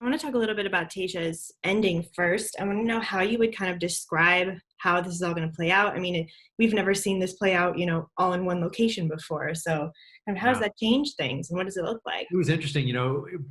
I want to talk a little bit about Tayshia's ending first. I want to know how you would kind of describe how this is all going to play out. I mean, we've never seen this play out, all in one location before. So, and how does Yeah. that change things, and what does it look like? It was interesting,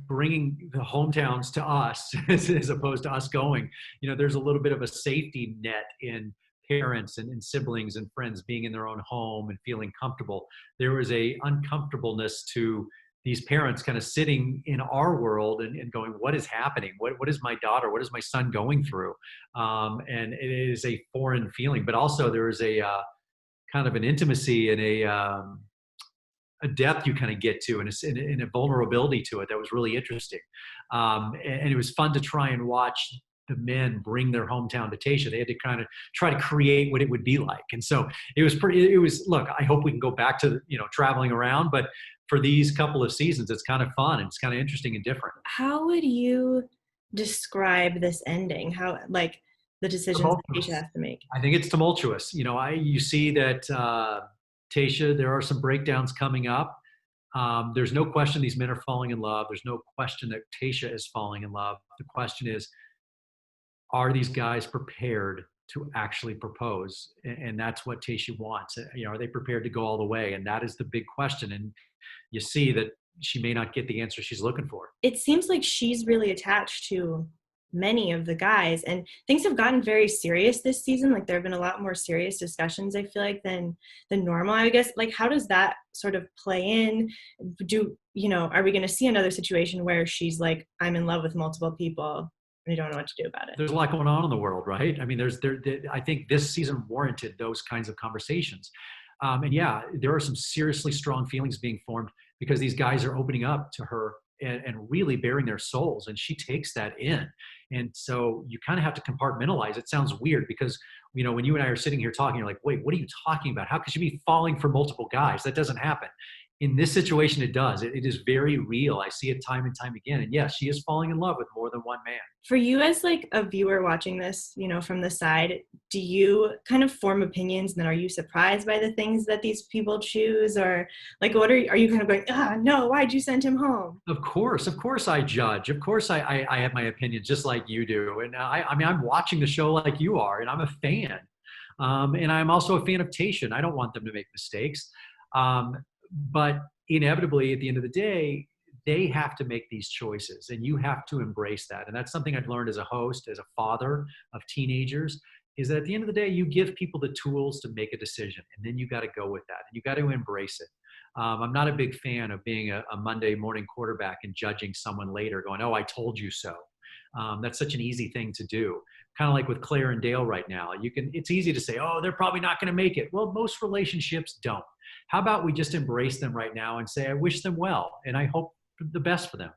bringing the hometowns to us as opposed to us going. There's a little bit of a safety net in parents and siblings and friends being in their own home and feeling comfortable. There was a uncomfortableness to these parents kind of sitting in our world and going, what is happening? What is my daughter? What is my son going through? And it is a foreign feeling, but also there is a kind of an intimacy and a depth you kind of get to and a vulnerability to it that was really interesting. And it was fun to try and watch the men bring their hometown to Tayshia. They had to kind of try to create what it would be like. And so look, I hope we can go back to, traveling around, but for these couple of seasons, it's kind of fun and it's kind of interesting and different. How would you describe this ending? How, like, the decisions that Tayshia Tumultuous. has to make? I think it's tumultuous. You see that Tayshia, there are some breakdowns coming up. There's no question these men are falling in love. There's no question that Tayshia is falling in love. The question is, are these guys prepared to actually propose? And that's what Tayshia wants. Are they prepared to go all the way? And that is the big question. And you see that she may not get the answer she's looking for. It seems like she's really attached to many of the guys, and things have gotten very serious this season. Like, there have been a lot more serious discussions, I feel like, than normal, I guess. Like, how does that sort of play in? Are we going to see another situation where she's like, I'm in love with multiple people and I don't know what to do about it? There's a lot going on in the world, right? I mean, I think this season warranted those kinds of conversations. And yeah, there are some seriously strong feelings being formed because these guys are opening up to her and really bearing their souls, and she takes that in. And so you kind of have to compartmentalize. It sounds weird because, when you and I are sitting here talking, you're like, wait, what are you talking about? How could you be falling for multiple guys? That doesn't happen. In this situation, it does. It is very real. I see it time and time again. And yes, she is falling in love with more than one man. For you, as like a viewer watching this, from the side, do you kind of form opinions, and then are you surprised by the things that these people choose? Or like, are you kind of going, no, why'd you send him home? Of course I judge. Of course I have my opinions just like you do. And I mean, I'm watching the show like you are, and I'm a fan. And I'm also a fan of Tayshia. I don't want them to make mistakes. But inevitably, at the end of the day, they have to make these choices, and you have to embrace that. And that's something I've learned as a host, as a father of teenagers, is that at the end of the day, you give people the tools to make a decision, and then you got to go with that, and you got to embrace it. I'm not a big fan of being a Monday morning quarterback and judging someone later going, oh, I told you so. That's such an easy thing to do. Kind of like with Claire and Dale right now. It's easy to say, oh, they're probably not going to make it. Well, most relationships don't. How about we just embrace them right now and say, I wish them well, and I hope the best for them.